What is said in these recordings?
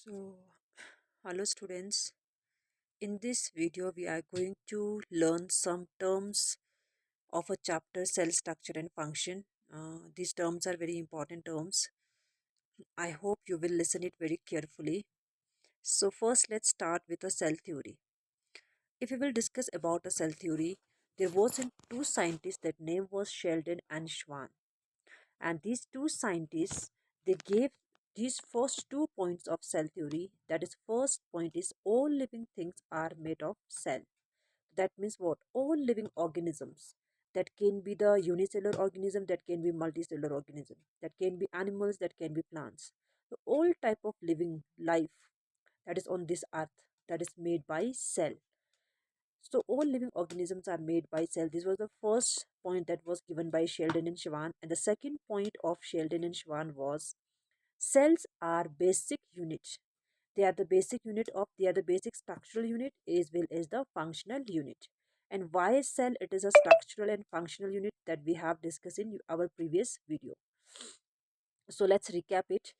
So, hello students. In this video, we are going to learn some terms of a chapter cell structure and function. These terms are very important terms. I hope you will listen it very carefully. So, first, let's start with a cell theory. If we will discuss about a cell theory, there was two scientists that name was Sheldon and Schwann. And these two scientists, they gave these first 2 points of cell theory. That is, first point is all living things are made of cell. That means what? All living organisms. That can be the unicellular organism, that can be multicellular organism, that can be animals, that can be plants. So all type of living life that is on this earth, that is made by cell. So all living organisms are made by cell. This was the first point that was given by Sheldon and Schwann. And the second point of Sheldon and Schwann was cells are basic unit. They are the basic unit of, they are the basic structural unit as well as the functional unit. And why cell? It is a structural and functional unit that we have discussed in our previous video. So let's recap it.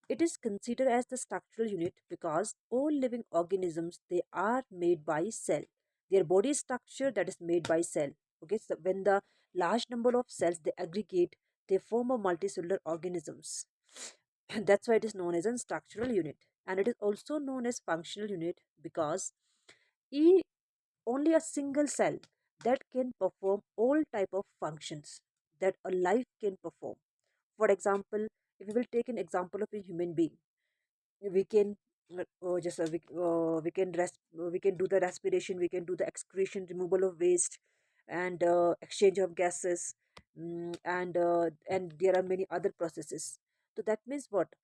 It is considered as the structural unit because all living organisms, they are made by cell. Their body structure that is made by cell. Okay, so when the large number of cells they aggregate, they form a multicellular organisms. That's why it is known as a structural unit, and it is also known as functional unit because e only a single cell that can perform all type of functions that a life can perform. For example, if we will take an example of a human being, we can just we can do the respiration, we can do the excretion, removal of waste, and exchange of gases, and there are many other processes. So that means what?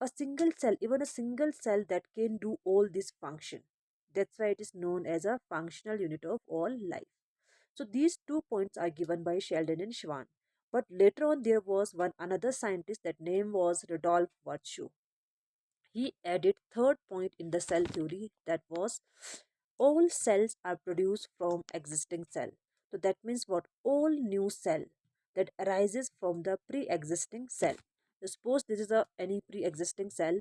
A single cell, even a single cell that can do all this function. That's why it is known as a functional unit of all life. So these 2 points are given by Sheldon and Schwann. But later on there was one another scientist that name was Rudolf Virchow. He added third point in the cell theory, that was all cells are produced from existing cell. So that means what? All new cell that arises from the pre-existing cell. So suppose this is a any pre-existing cell.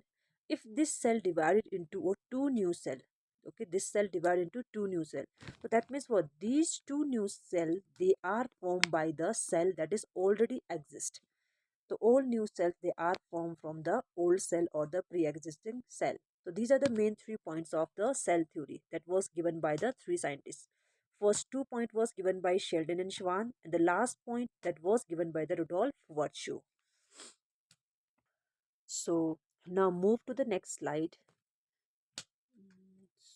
If this cell divided into a two new cell, okay, this cell divided into two new cell. So that means what? These two new cell, they are formed by the cell that is already exist. So all new cells, they are formed from the old cell or the pre-existing cell. So these are the main 3 points of the cell theory that was given by the three scientists. First 2 point was given by Sheldon and Schwann, and the last point that was given by the Rudolf Virchow. So now move to the next slide.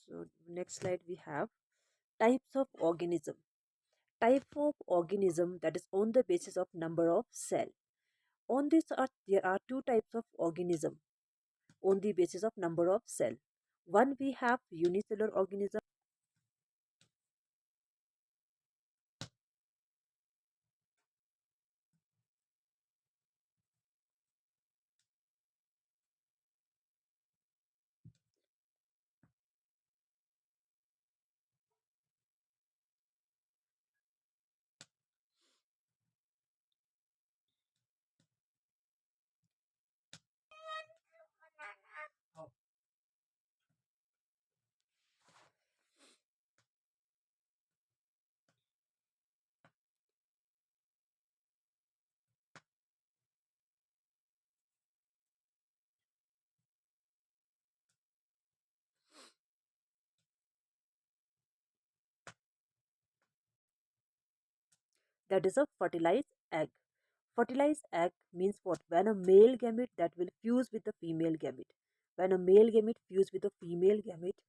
So next slide we have types of organism. Type of organism that is on the basis of number of cell. On this earth there are two types of organism on the basis of number of cell. One, we have unicellular organism. That is a fertilized egg. Fertilized egg means what? When a male gamete that will fuse with the female gamete. When a male gamete fuse with a female gamete,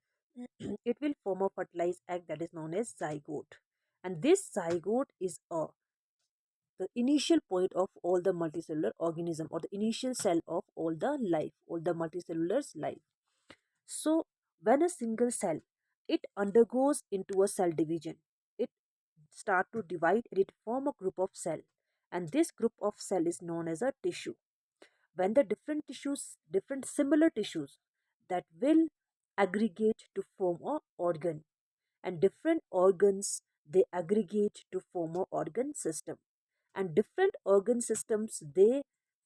it will form a fertilized egg that is known as zygote. And this zygote is the initial point of all the multicellular organism, or the initial cell of all the life, all the multicellulars life. So when a single cell, it undergoes into a cell division, it start to divide and it form a group of cell, and this group of cell is known as a tissue. When the different tissues, different similar tissues that will aggregate to form a organ, and different organs, they aggregate to form a organ system, and different organ systems, they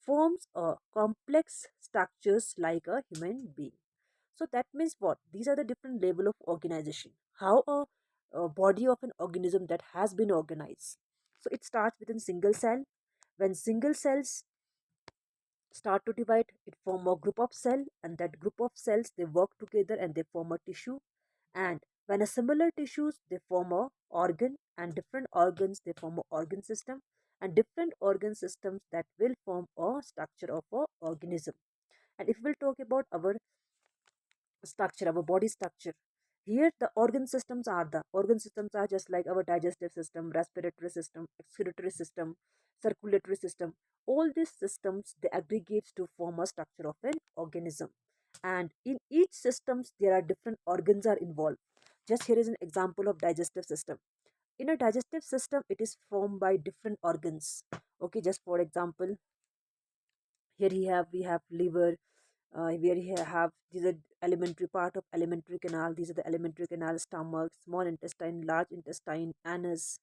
forms a complex structures like a human being. So that means what? These are the different level of organization. How a body of an organism that has been organized. So it starts within single cell. When single cells start to divide, it form a group of cell, and that group of cells they work together and they form a tissue. And when a similar tissues they form a organ, and different organs they form a organ system, and different organ systems that will form a structure of a organism. And if we'll talk about our structure, our body structure, here the organ systems are just like our digestive system, respiratory system, excretory system, circulatory system. All these systems they aggregate to form a structure of an organism, and in each systems there are different organs are involved. Just here is an example of digestive system. In a digestive system it is formed by different organs. Okay, just for example, here we have liver, where you have these are alimentary part of alimentary canal. These are the alimentary canal: stomach, small intestine, large intestine, anus.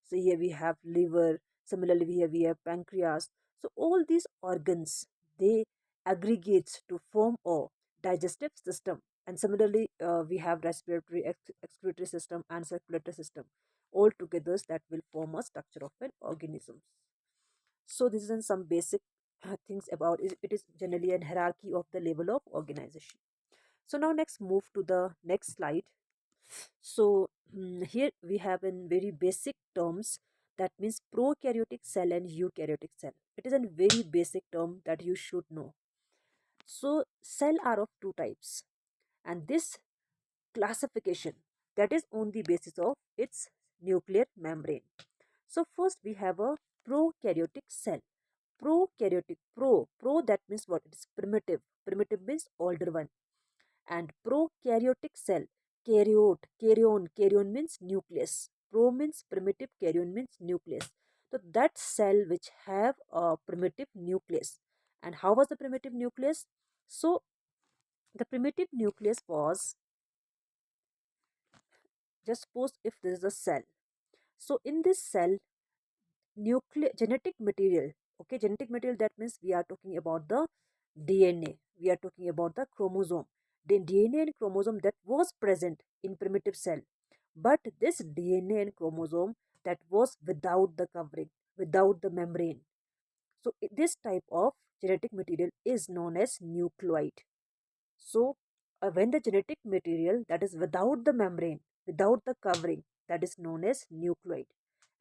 So here we have liver. Similarly, we have pancreas. So all these organs they aggregates to form a digestive system. And similarly, we have respiratory, excretory system, and circulatory system. All together that will form a structure of an organism. So this is some basic things about it. It is generally a hierarchy of the level of organization. So now next move to the next slide. So here we have in very basic terms, that means prokaryotic cell and eukaryotic cell. It is a very basic term that you should know. So cell are of two types, and this classification that is on the basis of its nuclear membrane. So first we have a prokaryotic cell. Prokaryotic, pro that means what? It is primitive. Primitive means older one. And prokaryotic cell, karyon means nucleus. Pro means primitive, karyon means nucleus. So that cell which have a primitive nucleus. And how was the primitive nucleus? So the primitive nucleus was, just suppose if this is a cell. So in this cell, genetic material, okay, genetic material, that means we are talking about the DNA, we are talking about the chromosome, the DNA and chromosome that was present in primitive cell. But this DNA and chromosome that was without the covering, without the membrane. So this type of genetic material is known as nucleoid. So, when the genetic material that is without the membrane, without the covering, that is known as nucleoid.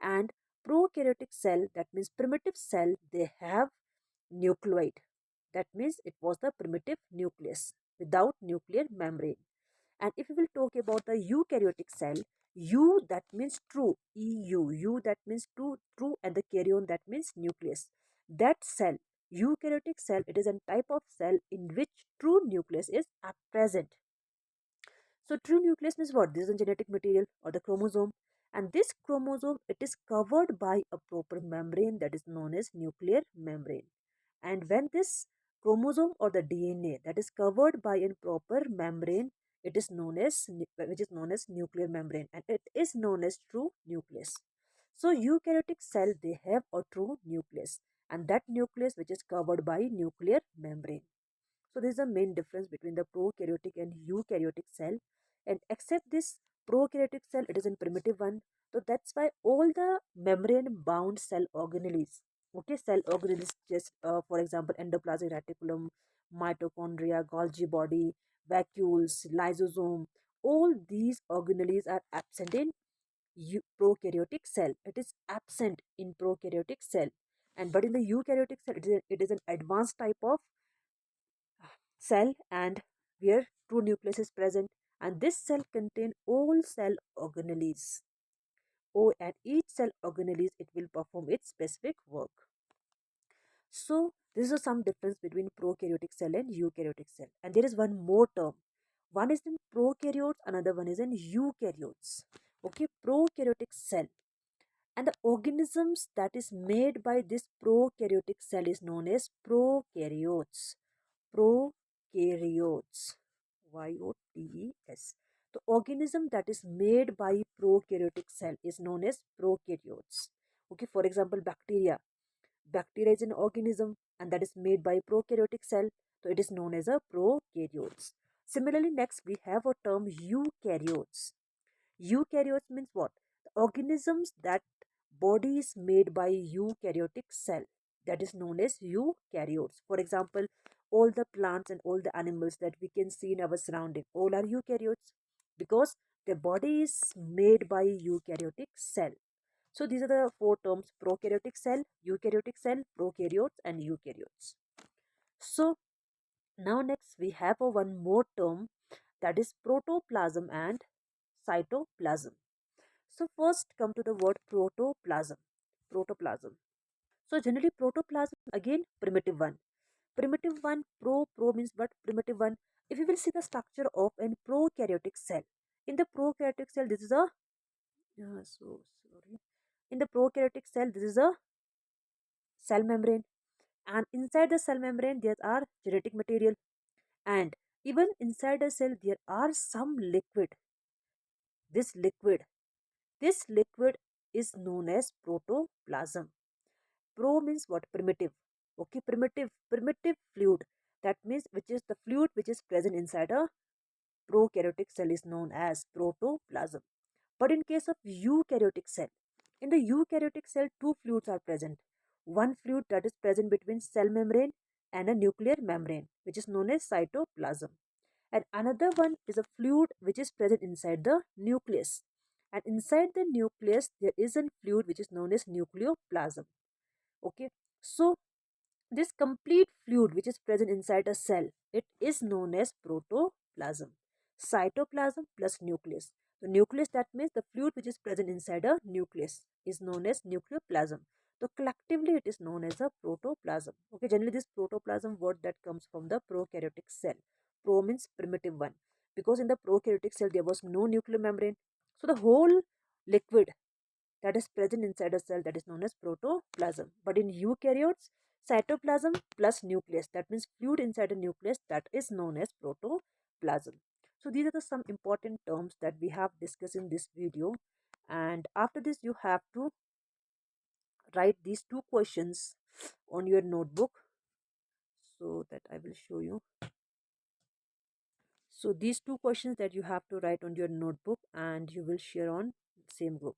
And prokaryotic cell, that means primitive cell, they have nucleoid. That means it was the primitive nucleus without nuclear membrane. And if we will talk about the eukaryotic cell, U that means true, EU, that means true, and the karyon that means nucleus. That cell, eukaryotic cell, it is a type of cell in which true nucleus is present. So true nucleus means what? This is a genetic material or the chromosome, and this chromosome it is covered by a proper membrane that is known as nuclear membrane. And when this chromosome or the DNA that is covered by a proper membrane, it is known as which is known as nuclear membrane, and it is known as true nucleus. So eukaryotic cell they have a true nucleus, and that nucleus which is covered by nuclear membrane. So this is the main difference between the prokaryotic and eukaryotic cell. And except this prokaryotic cell, it is a primitive one. So that's why all the membrane bound cell organelles, okay, cell organelles, just for example, endoplasmic reticulum, mitochondria, Golgi body, vacuoles, lysosome, all these organelles are absent in prokaryotic cell. It is absent in prokaryotic cell. And but in the eukaryotic cell, it is an advanced type of cell, and where true nucleus is present, and this cell contain all cell organelles. Oh, and each cell organelles it will perform its specific work. So this is some difference between prokaryotic cell and eukaryotic cell. And there is one more term. One is in prokaryotes, another one is in eukaryotes. Okay, prokaryotic cell. And the organisms that is made by this prokaryotic cell is known as prokaryotes. Prokaryotes. Y-O-T-E-S. The organism that is made by prokaryotic cell is known as prokaryotes. Okay, for example, bacteria. Bacteria is an organism and that is made by prokaryotic cell, so it is known as a prokaryotes. Similarly, next we have a term eukaryotes. Eukaryotes means what? The organisms that body is made by eukaryotic cell, that is known as eukaryotes. For example, all the plants and all the animals that we can see in our surrounding, all are eukaryotes because their body is made by eukaryotic cell. So these are the four terms: prokaryotic cell, prokaryotes, and eukaryotes. So now next we have a one more term, that is protoplasm and cytoplasm. So first come to the word protoplasm. Protoplasm. So generally protoplasm again primitive one. Primitive one, pro means what? Primitive one. If you will see the structure of an prokaryotic cell. In the prokaryotic cell, this is a so sorry. In the prokaryotic cell, this is a cell membrane, and inside the cell membrane there are genetic material, and even inside the cell there are some liquid. This liquid, this liquid is known as protoplasm. Pro means what? Primitive. Okay, primitive fluid. That means which is the fluid which is present inside a prokaryotic cell is known as protoplasm. But in case of eukaryotic cell, in the eukaryotic cell, two fluids are present. One fluid that is present between cell membrane and a nuclear membrane, which is known as cytoplasm. And another one is a fluid which is present inside the nucleus. And inside the nucleus, there is a fluid which is known as nucleoplasm. Okay, so this complete fluid which is present inside a cell, it is known as protoplasm. Cytoplasm plus nucleus. The nucleus, that means the fluid which is present inside a nucleus, is known as nucleoplasm. So collectively it is known as a protoplasm. Okay, generally this protoplasm word that comes from the prokaryotic cell. Pro means primitive one. Because in the prokaryotic cell there was no nuclear membrane. So the whole liquid that is present inside a cell, that is known as protoplasm. But in eukaryotes, cytoplasm plus nucleus, that means fluid inside a nucleus, that is known as protoplasm. So these are the some important terms that we have discussed in this video, and after this you have to write these two questions on your notebook, so that I will show you. So these two questions that you have to write on your notebook and you will share on same group.